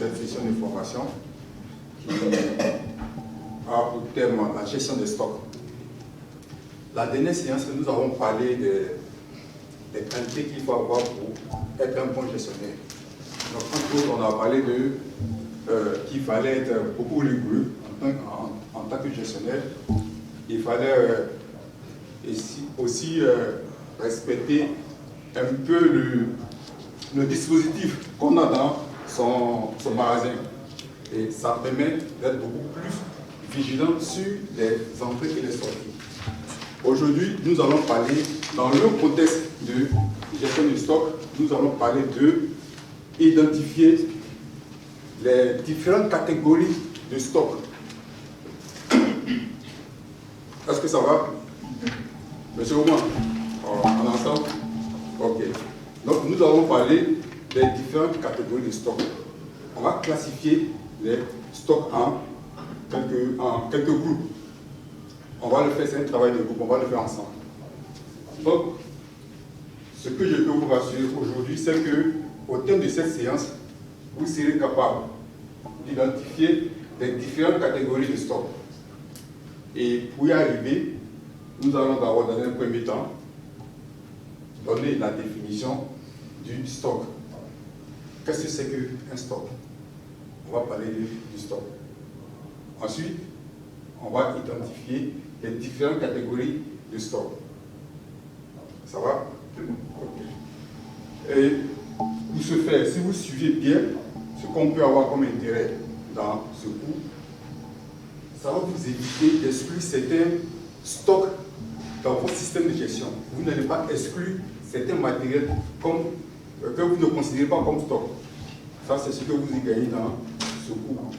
cette session de formation qui a pour thème la gestion des stocks. La dernière séance, nous avons parlé des qualités qu'il faut avoir pour être un bon gestionnaire. Donc, entre autres, on a parlé qu'il fallait être beaucoup rigoureux en tant que gestionnaire. Il fallait aussi respecter un peu le dispositif qu'on a dans son magasin. Et ça permet d'être beaucoup plus vigilant sur les entrées et les sorties. Aujourd'hui, nous allons parler, dans le contexte de gestion du stock, nous allons parler de identifier les différentes catégories de stock. Est-ce que ça va? Monsieur Oman, en ensemble? Ok. Donc, nous allons parler des différentes catégories de stock. On va classifier les stocks en quelques groupes. On va le faire, c'est un travail de groupe, on va le faire ensemble. Donc, ce que je peux vous rassurer aujourd'hui, c'est qu'au terme de cette séance, vous serez capable d'identifier les différentes catégories de stock. Et pour y arriver, nous allons d'abord, dans un premier temps, donner la définition du stock. Qu'est-ce que c'est qu'un stock? On va parler du stock. Ensuite, on va identifier les différentes catégories de stock. Ça va? Ok. Et pour ce faire, si vous suivez bien ce qu'on peut avoir comme intérêt dans ce cours, ça va vous éviter d'exclure certains stocks dans votre système de gestion. Vous n'allez pas exclure certains matériels que vous ne considérez pas comme stock. Ça, c'est ce que vous y gagnez dans ce cours.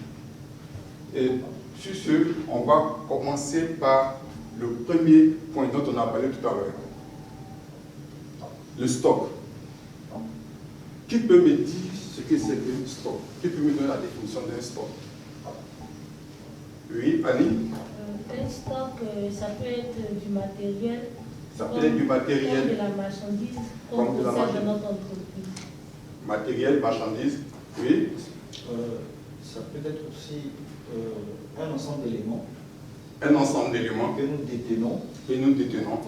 Et sur ce, on va commencer par le premier point dont on a parlé tout à l'heure. Le stock. Qui peut me dire ce que c'est qu'un stock? Qui peut me donner la définition d'un stock? Oui, Annie? Un stock, ça peut être du matériel. Ça peut être du matériel. Comme de la marchandise, comme de notre entreprise. Matériel, marchandise, oui. Ça peut être aussi un ensemble d'éléments. Un ensemble d'éléments que nous détenons.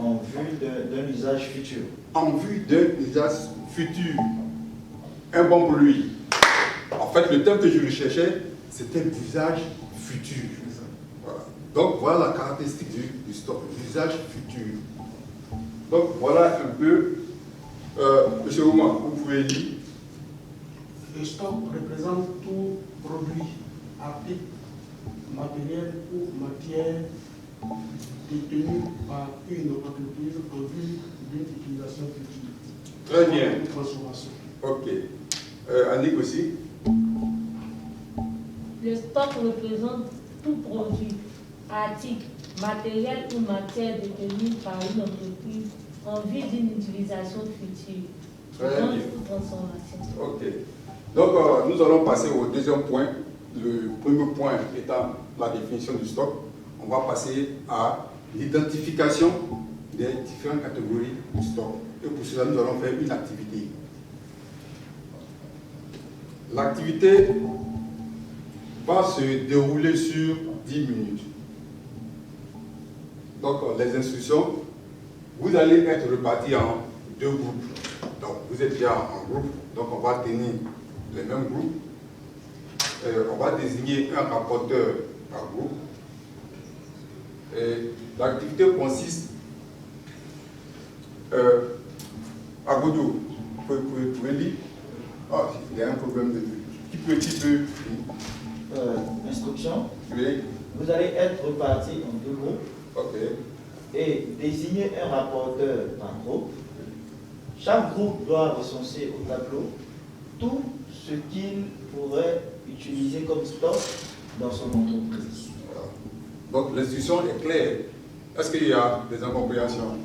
En vue d'un usage futur. En vue d'un usage futur. Un bon produit. En fait, le terme que je recherchais, c'était l'usage futur. Voilà. Donc, voilà la caractéristique du stock, l'usage futur. Donc, voilà un peu, monsieur Ouma, vous pouvez lire. Le stock représente tout produit, article, matériel ou matière détenu par une entreprise en vue d'une utilisation future. Très bien. Une transformation. Ok. Annick aussi. Le stock représente tout produit, article, matériel ou matière détenue par une entreprise en vue d'une utilisation future. Très bien. Transformation. Ok. Donc, nous allons passer au deuxième point. Le premier point étant la définition du stock. On va passer à l'identification des différentes catégories du stock. Et pour cela, nous allons faire une activité. L'activité va se dérouler sur 10 minutes. Donc, les instructions, vous allez être repartis en deux groupes. Donc, vous êtes déjà en groupe, donc on va tenir les mêmes groupes. On va désigner un rapporteur par groupe. L'activité consiste à Godot, vous pouvez lire. Ah, il y a un problème de qui peut Instruction. oui. Vous allez être repartis en deux groupes. Ok. Et désigner un rapporteur par groupe. Chaque groupe doit recenser au tableau tout ce qu'il pourrait utiliser comme stock dans son entreprise. Voilà. Donc l'instruction est claire. Est-ce qu'il y a des incompréhensions?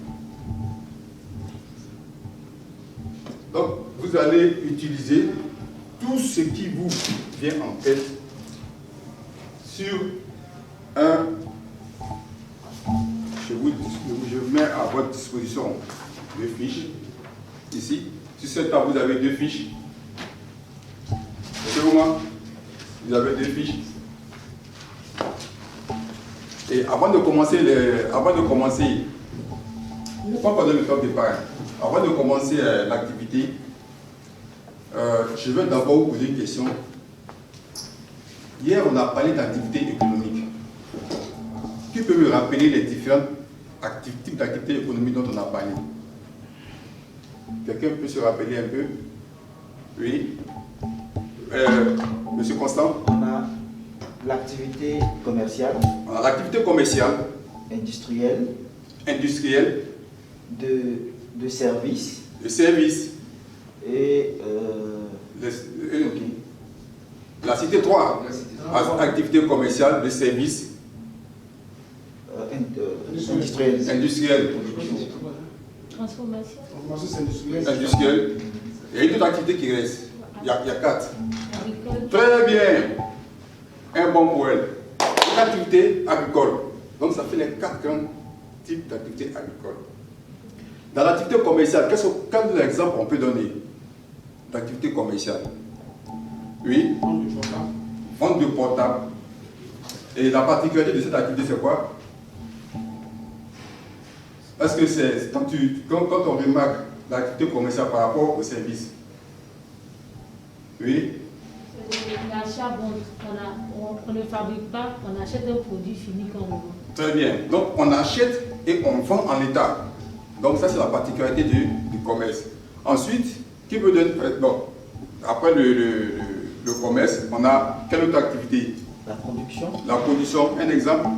Donc vous allez utiliser tout ce qui vous vient en tête sur un. Je mets à votre disposition deux fiches. Ici, sur cette table, vous avez deux fiches. Monsieur Ouma, Vous avez 2 fiches. Et avant de commencer, il ne faut pas donner le temps de départ. Avant de commencer l'activité, je veux d'abord vous poser une question. Hier, on a parlé d'activité économique. Qui peut me rappeler les différents types d'activités économiques dont on a parlé? Quelqu'un peut se rappeler un peu? Oui. Monsieur Constant? On a l'activité commerciale. On a l'activité commerciale. Industrielle. Industrielle. De services. De services. Et la cité 3. Activité commerciale, de services. Industrielle. Transformation. Industrielle. Il y a une autre activité qui reste. Il y a 4. Agricole. Très bien. Un bon poète. Une activité agricole. Donc ça fait les 4 grands types d'activités agricoles. Dans l'activité commerciale, quel exemple on peut donner d'activité commerciale? Oui. Vente de portable. Et la particularité de cette activité, c'est quoi? Est-ce que c'est quand on remarque l'activité commerciale par rapport au service? Oui. L'achat-vente, on ne fabrique pas, on achète un produit fini qu'on vend. Très bien. Donc on achète et on vend en l'état. Donc ça c'est la particularité du commerce. Ensuite, qui peut donner... Bon, après le commerce, on a quelle autre activité? La production. La production, un exemple?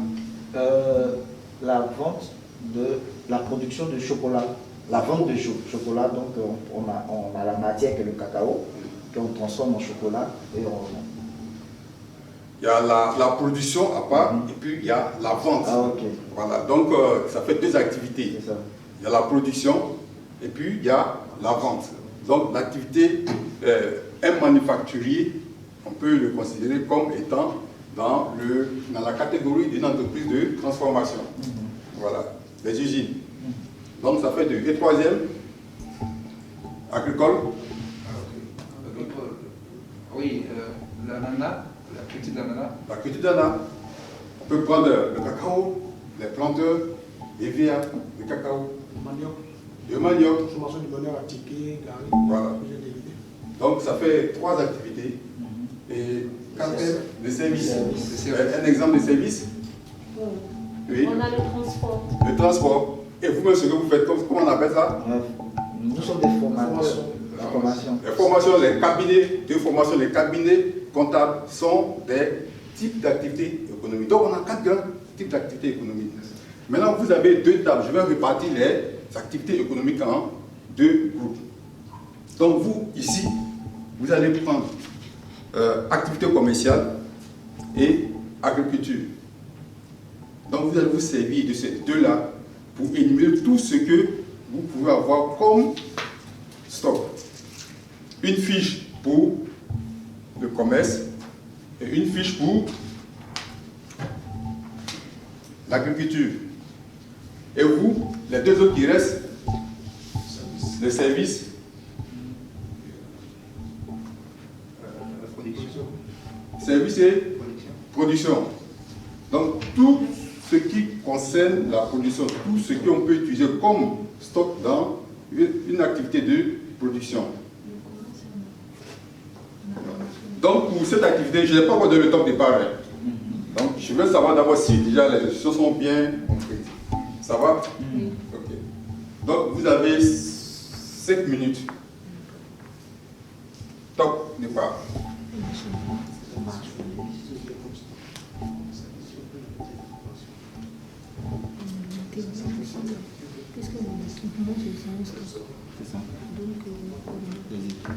La vente de la production de chocolat. La vente de chocolat, donc on a la matière qui est le cacao, qu'on transforme en chocolat et on... Il y a la production à part et puis il y a la vente. Ah, ok. Voilà, donc ça fait 2 activités. C'est ça. Il y a la production et puis il y a la vente. Donc l'activité, un manufacturier, on peut le considérer comme étant dans la catégorie d'une entreprise de transformation. Voilà, les usines. Donc ça fait 2. Et troisième, agricole. Oui, l'ananas, la culture d'ananas. La culture d'ananas. On peut prendre le cacao, les planteurs, les vias, le cacao, le manioc. Transformation du bonheur à ticket, gari, Voilà. plusieurs dérivés. Donc ça fait 3 activités. Et 4 de services. Un exemple de service? Oui. On a le transport. Le transport. Et vous-même, ce que vous faites, comment on appelle ça? Nous sommes des formateurs. La formation. Les formations, les cabinets de formation, les cabinets comptables sont des types d'activités économiques. Donc on a 4 grands types d'activités économiques. Maintenant, vous avez 2 tables. Je vais répartir les activités économiques en 2 groupes. Donc vous, ici, vous allez prendre activité commerciale et agriculture. Donc vous allez vous servir de ces 2-là pour énumérer tout ce que vous pouvez avoir comme stock. Une fiche pour le commerce et une fiche pour l'agriculture. Et vous, les 2 autres qui restent, les services, service et production. Donc tout ce qui concerne la production, tout ce qu'on peut utiliser comme stock dans une activité de production. Donc pour cette activité, je n'ai pas encore donné le temps de départ. Donc je veux savoir d'abord si déjà les choses sont bien comprises. Ça va? Oui. Ok. Donc vous avez 5 minutes. Top départ. Qu'est-ce que l'équipement, c'est ça? Donc,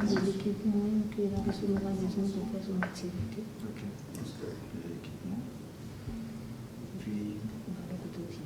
les équipements que la personne aura besoin pour faire son activité. Ok. L'équipement. Puis, On va le côté aussi.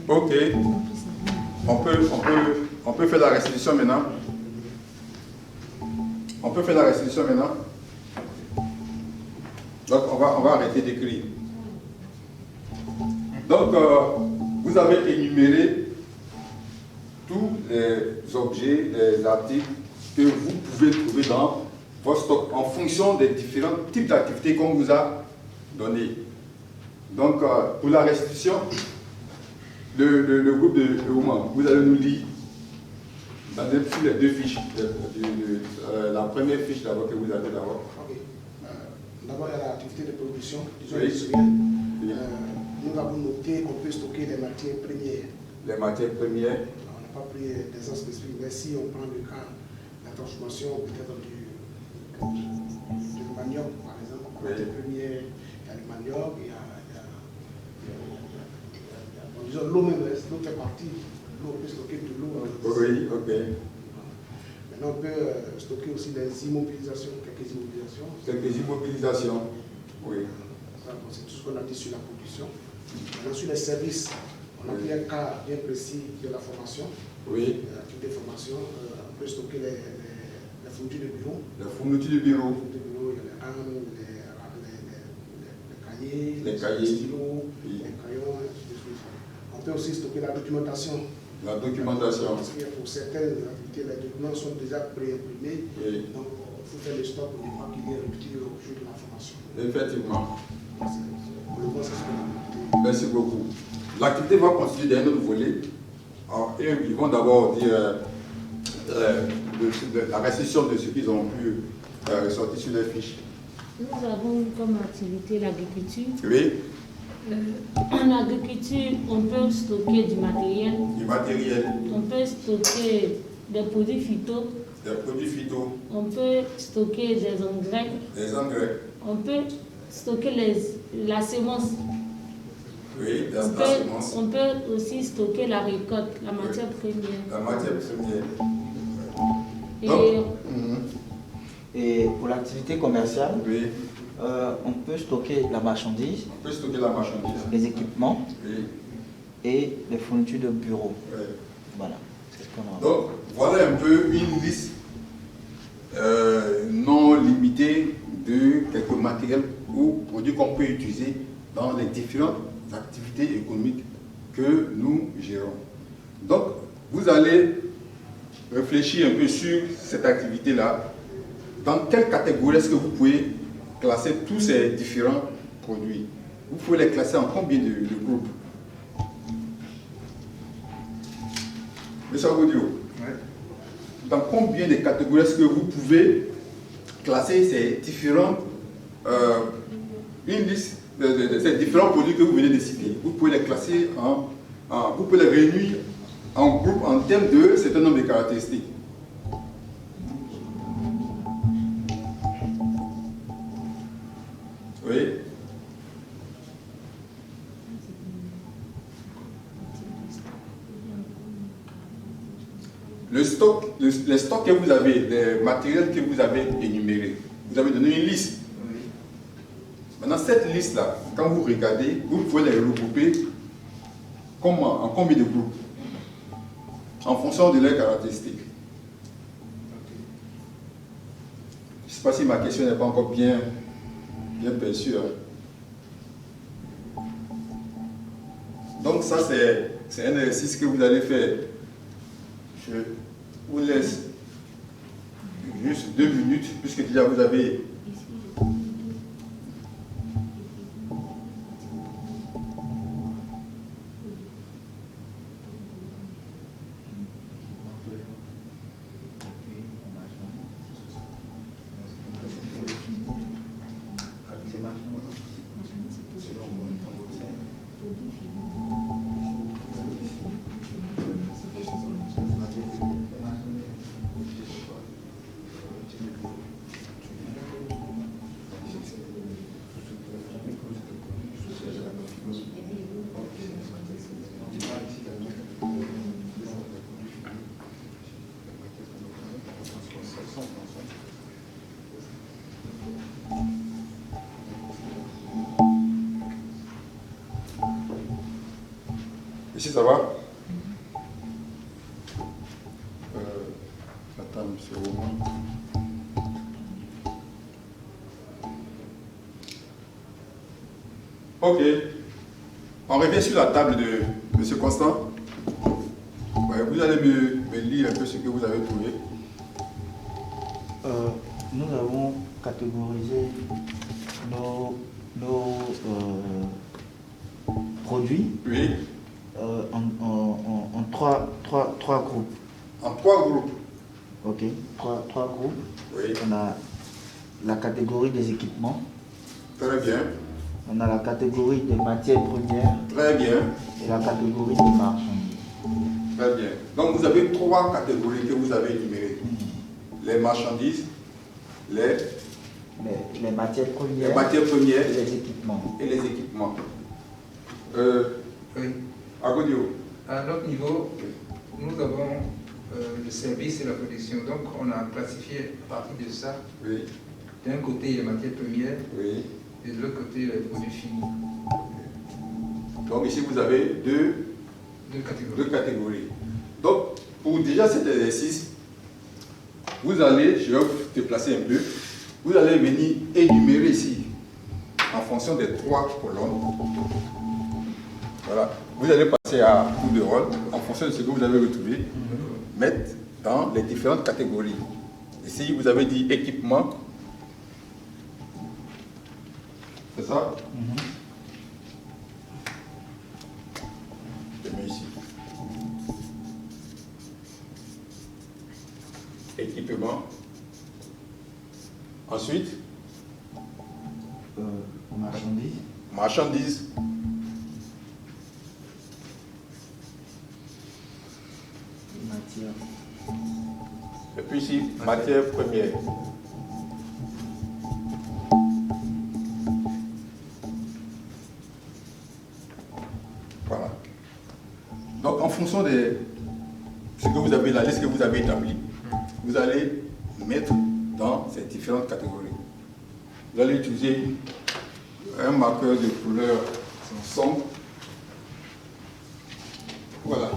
Ok, on peut faire la restitution maintenant. On peut faire la restitution maintenant. Donc on va arrêter d'écrire. Donc vous avez énuméré tous les objets, les articles que vous pouvez trouver dans votre stock en fonction des différents types d'activités qu'on vous a donné. Donc pour la restitution, le groupe de Oman, vous allez nous lire sur les deux fiches. La première fiche d'abord que vous avez d'abord. Ok. D'abord, il y a l'activité de production, disons Oui. industrielle. Oui. Nous avons noté qu'on peut stocker les matières premières. Les matières premières. On n'a pas pris des exemples spécifiques, mais si on prend le cas de la transformation peut-être du manioc, par exemple, Oui. la matière première, il y a le manioc, il y a disons l'eau même, l'eau fait partie, l'eau peut stocker de l'eau. Oui, ok. Maintenant, on peut stocker aussi des immobilisations, quelques immobilisations. Quelques immobilisations. Oui. C'est tout ce qu'on a dit sur la production. Maintenant, sur les services, on a pris un cas bien précis de la formation. Oui. Type de formation, on peut stocker les fournitures de bureau. La fourniture du bureau. Il y a les rames, les cahiers, les stylos, Oui. les crayons, des choses. On peut aussi stocker la documentation. La documentation. Parce que pour certaines activités, les documents sont déjà pré-imprimés. Oui. Donc, il faut faire le stock pour ne pas qu'il y ait rupture au jour de la formation. Effectivement. Pour le moment, c'est ce qu'on a noté. Merci beaucoup. L'activité va constituer d'un autre volet. Alors, ils vont d'abord dire la restitution de ce qu'ils ont pu ressortir sur les fiches. Nous avons comme activité l'agriculture. Oui. En agriculture, on peut stocker du matériel. Du matériel. On peut stocker des produits phyto. Des produits phyto. On peut stocker des engrais. Des engrais. On peut stocker la sémence. Oui, la semence. On peut aussi stocker la récolte, la matière première. La matière première. Et Donc, Et pour l'activité commerciale, oui. On peut stocker la marchandise, On peut stocker la marchandise. les équipements Oui. et les fournitures de bureau. Oui. Voilà. C'est ce qu'on a. Donc, voilà un peu une liste non limitée de quelques matériel ou produits qu'on peut utiliser dans les différentes activités économiques que nous gérons. Donc, vous allez réfléchir un peu sur cette activité-là. Dans quelle catégorie est-ce que vous pouvez classer tous ces différents produits? Vous pouvez les classer en combien de groupes? Monsieur Agoudio, Ouais. dans combien de catégories est-ce que vous pouvez classer ces différents, une liste de ces différents produits que vous venez de citer? Vous pouvez les classer vous pouvez les réunir en groupe en termes de certain nombre de caractéristiques. Oui. Les stocks que vous avez, les matériels que vous avez énumérés, vous avez donné une liste. Oui. Maintenant, cette liste-là, quand vous regardez, vous pouvez les regrouper en combien de groupes? En fonction de leurs caractéristiques. Je ne sais pas si ma question n'est pas encore bien perçue. Hein. Donc ça, c'est un exercice que vous allez faire. Je vous laisse juste 2 minutes, puisque déjà vous avez... Ici, ça va? Attends, monsieur Romain. Ok. On revient sur la table de monsieur Constant. Ouais, vous allez me lire un peu ce que vous avez trouvé. Nous avons catégorisé nos produits Oui. en trois groupes. En 3 groupes. Ok, trois groupes. Oui. On a la catégorie des équipements, Très bien. on a la catégorie des matières premières Très bien. et la catégorie des marchandises. Très bien. Donc vous avez 3 catégories que vous avez énumérées. Les marchandises, les matières premières, matières premières et les équipements. et les équipements. Oui. Agodio. À notre niveau, nous avons le service et la production. Donc, on a classifié à partir de ça, Oui. d'un côté les matières premières Oui. et de l'autre côté les produits finis. Donc ici vous avez deux catégories. Donc pour déjà cet exercice, vous allez, je vais vous déplacer un peu, vous allez venir énumérer ici en fonction des 3 colonnes. Voilà. Vous allez passer à tour de rôle en fonction de ce que vous avez retrouvé, mettre dans les différentes catégories. Ici vous avez dit équipement. C'est ça? Je mets ici. Équipement. Ensuite, Marchandises. marchandises. Matières. Et puis ici, matière première. Voilà. Donc en fonction de ce que vous avez, la liste que vous avez établie, vous allez mettre dans ces différentes catégories. Vous allez utiliser un marqueur de couleur sombre. Voilà.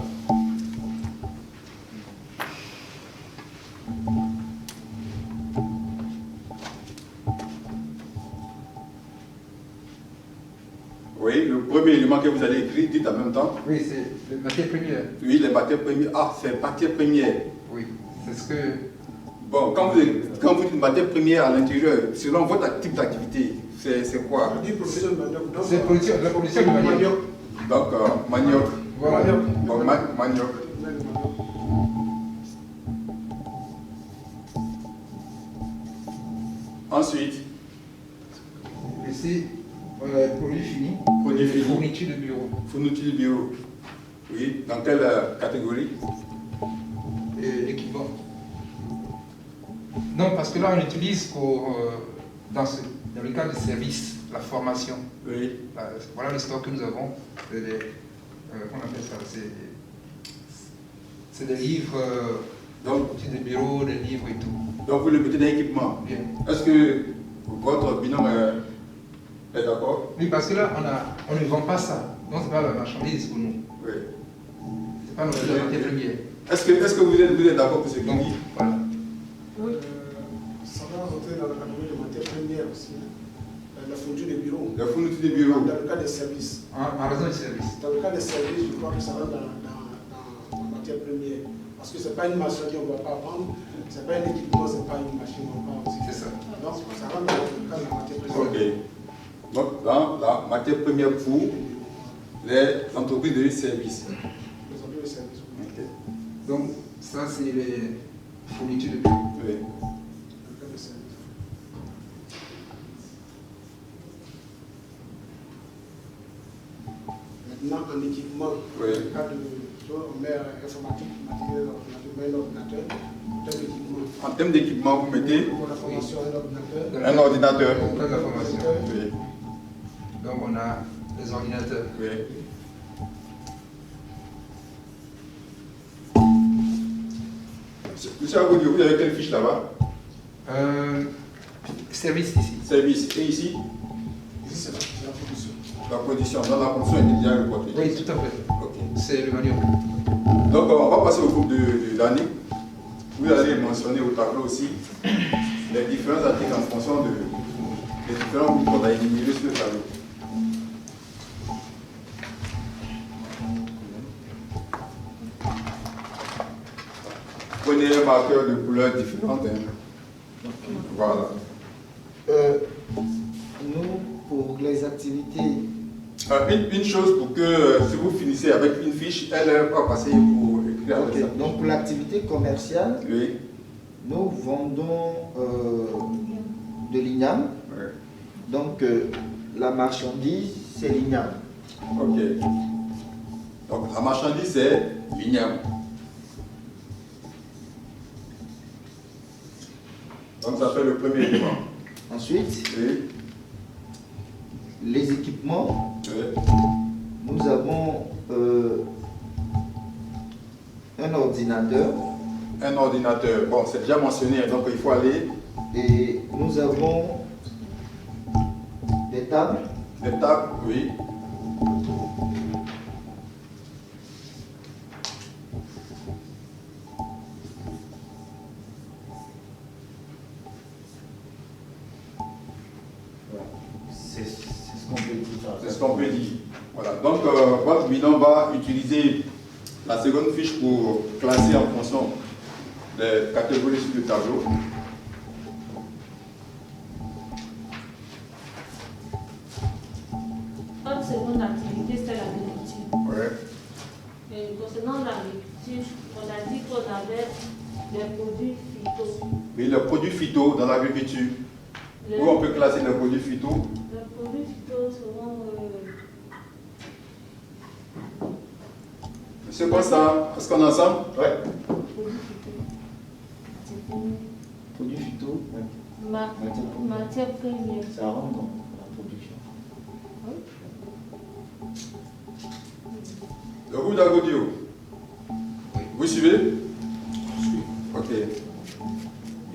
Oui, le premier élément que vous allez écrire, dites en même temps. Oui, c'est les matières premières. Oui, les matières premières. Ah, c'est matières premières. Oui, c'est ce que... Bon, quand vous dites matière première à l'intérieur, selon votre type d'activité, c'est quoi? On dit production de manioc. Donc, C'est la production de manioc. Donc, manioc. Voilà. Bon, manioc. Ensuite, Ici, produit fini. Produit fini. Fourniture de bureau. fourniture du bureau. Oui, dans quelle catégorie? Et équipement. Non, parce que là, on utilise pour, dans le cadre du service, la formation. Oui. Voilà le stock que nous avons. Comment on appelle ça? C'est des livres, des bureaux, des livres et tout. Donc vous le mettez dans l'équipement. Bien. Est-ce que votre binôme est d'accord? Oui, parce que là, on ne vend pas ça. Donc, ce n'est pas la marchandise pour nous. Oui. Ce n'est pas notre matière première. Est-ce que vous êtes d'accord pour ce qu'il Donc, dit? voilà. Oui. Ça va rentrer dans la catégorie de matières premières aussi. La fourniture de bureau. La fourniture des bureaux. Dans le cas des services. En raison du service. Dans le cas des services, je crois que ça rentre dans la matière première. Parce que ce n'est pas une machine qu'on ne va pas vendre, ce n'est pas un équipement, ce n'est pas une machine qu'on va vendre aussi. C'est ça. Donc ça rentre dans le cas de la matière première. Ok. Donc dans la matière première pour les entreprises de services. Les entreprises de services. Ok. Donc, ça, c'est les fournitures de bureau. Oui. Dans le cas des services. Maintenant, en équipement, Oui. dans le cas de on met informatique, matériel, ordinateur, en termes d'équipement. En termes d'équipement, vous mettez Pour la formation, un ordinateur. un ordinateur. Pour la formation. Oui. Donc, on a les ordinateurs. Oui. Monsieur Agoudi, vous avez quelle fiche là-bas? Service ici. Service. Et ici? Ici, c'est la production. La production. Dans la production, il est déjà reporté. Oui, tout à fait. Ok. C'est le manioc. Donc, on va passer au groupe de l'année. Vous allez mentionner au tableau aussi les différents articles en fonction des différents groupes qu'on a énumérés sur le tableau. Prenez un marqueur de couleurs différentes. Hein. Voilà. Nous, pour les activités, Une chose pour que si vous finissez avec une fiche, elle va passer pour écrire avec ça. donc pour l'activité commerciale, Oui. nous vendons de l'igname. Ouais. Donc la marchandise, c'est l'igname. Ok. Donc la marchandise, c'est l'igname. Donc ça fait le premier élément. Ensuite, Oui. les équipements, Oui. nous avons un ordinateur Un ordinateur. Bon, c'est déjà mentionné, donc il faut aller. et nous avons des tables, Des tables, oui. c'est ce qu'on peut dire. C'est ce qu'on peut dire. Voilà. Donc, votre binôme va utiliser la seconde fiche pour classer en fonction des catégories sur le tableau. Notre seconde activité, c'est l'agriculture. Ouais. Et concernant l'agriculture, on a dit qu'on avait des produits phyto. Oui, les produits phyto dans l'agriculture. Les, Où on peut classer les produits phyto? les produits phyto seront Monsieur Constant, est-ce qu'on est ensemble? Ouais. produits phyto. C'est Produits phyto, une matière première. ça rentre dans la production. Le roux d'Agodio. Vous suivez? Ok.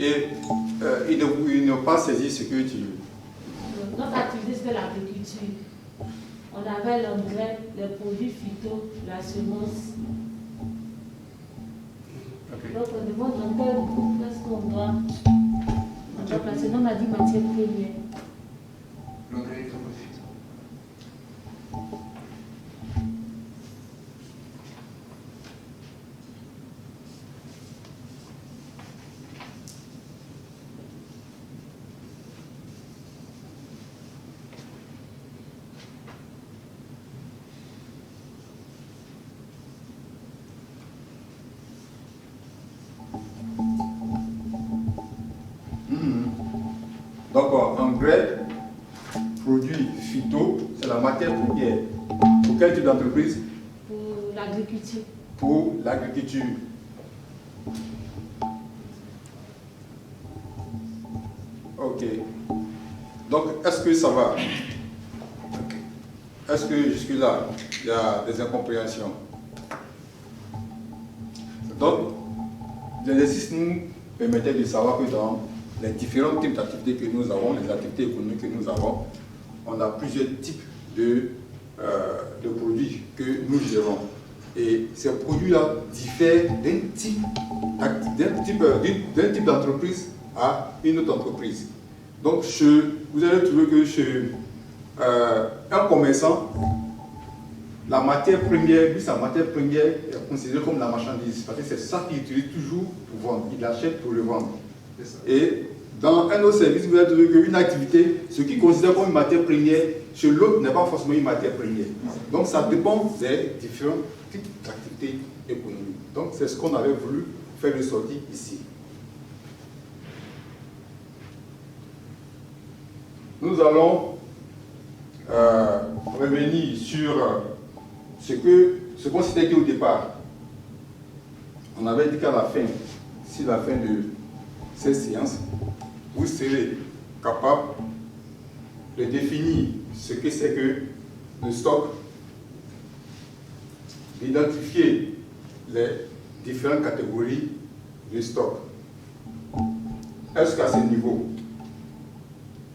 Et ils n'ont pas saisi ce que tu... Notre activité, c'était l'agriculture. On avait l'engrais, les produits phyto, la semence. Ok. Donc on demande dans quel groupe est-ce qu'on doit placer. Non, on a dit matière première. L'engrais est un produit. Donc, engrais, produits phyto, c'est la matière première. Pour quel type d'entreprise? Pour l'agriculture. Pour l'agriculture. Ok. Donc, est-ce que ça va? Est-ce que jusque-là, il y a des incompréhensions? Donc, l'exercice nous permettait de savoir que dans les différents types d'activités que nous avons, les activités économiques que nous avons, on a plusieurs types de produits que nous gérons. Et ces produits-là diffèrent d'un type d'entreprise à une autre entreprise. Donc, vous allez trouver que chez un commerçant, la matière première, lui, sa matière première est considérée comme la marchandise, parce que c'est ça qu'il utilise toujours pour vendre. Il l'achète pour le vendre. Et dans un autre service, vous allez trouver qu'une activité, ce qu'il considère comme une matière première, chez l'autre n'est pas forcément une matière première. Donc, ça dépend des différents types d'activités économiques. Donc, c'est ce qu'on avait voulu faire ressortir ici. Nous allons revenir sur ce qu'on s'était dit au départ. On avait dit qu'à la fin, si la fin de cette séance, vous serez capable de définir ce que c'est que le stock, d'identifier les différentes catégories de stock. Est-ce qu'à ce niveau,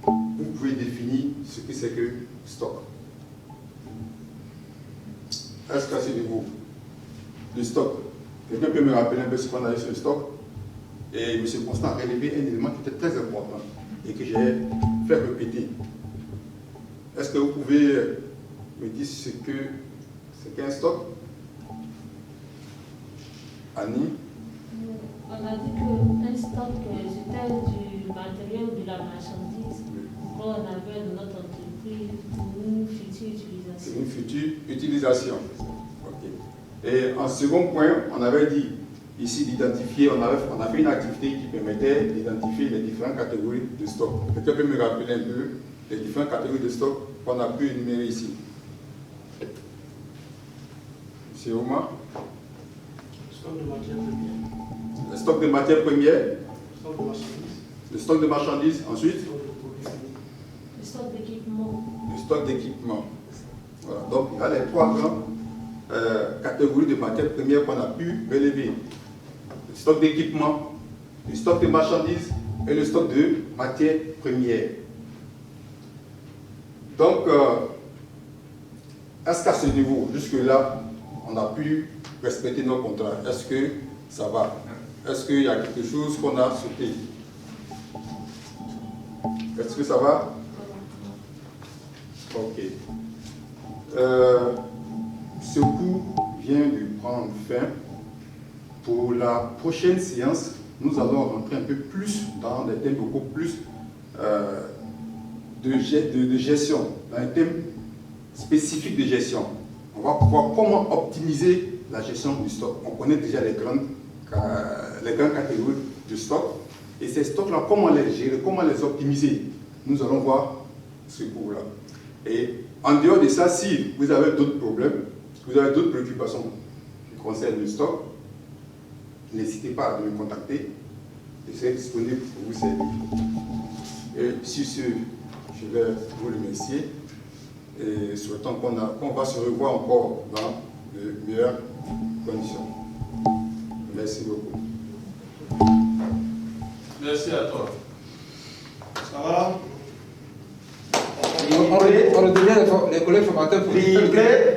vous pouvez définir ce que c'est que stock? Est-ce qu'à ce niveau, le stock, quelqu'un peut me rappeler un peu ce qu'on a eu sur le stock? Et M. Constant a relevé un élément qui était très important et que j'ai fait répéter. Est-ce que vous pouvez me dire ce qu'est un stock? Annie? On a dit qu'un stock, c'était du matériel ou de la marchandise qu'on avait dans notre entreprise pour une future utilisation. C'est une future utilisation. Okay. Et en second point, on avait dit ici d'identifier, on a fait une activité qui permettait d'identifier les différentes catégories de stock. Quelqu'un peut me rappeler un peu les différentes catégories de stock qu'on a pu énumérer ici? Monsieur Omar? Stock de matières premières. Le stock de matières premières. Stock de marchandises. Le stock de marchandises. Ensuite? Le stock d'équipement. Le stock d'équipement. Voilà. Donc, il y a les trois grandes catégories de matières premières qu'on a pu relever. Le stock d'équipement, le stock de marchandises et le stock de matières premières. Donc, est-ce qu'à ce niveau, jusque-là, on a pu respecter nos contrats? Est-ce que ça va? Est-ce qu'il y a quelque chose qu'on a sauté? Est-ce que ça va? Ok. Ce cours vient de prendre fin. Pour la prochaine séance, nous allons rentrer un peu plus dans des thèmes beaucoup plus de gestion, dans un thème spécifique de gestion. On va voir comment optimiser la gestion du stock. On connaît déjà les grandes catégories de stock. Et ces stocks-là, comment les gérer, comment les optimiser? Nous allons voir ce cours-là. Et en dehors de ça, si vous avez d'autres problèmes, vous avez d'autres préoccupations qui concernent le stock, n'hésitez pas à me contacter. Je serai disponible pour vous servir. Et sur ce, je vais vous remercier et souhaitons qu'on va se revoir encore dans de meilleures conditions. Merci beaucoup. Merci à toi. Ça va? On redevient les collègues formateurs pour Replay.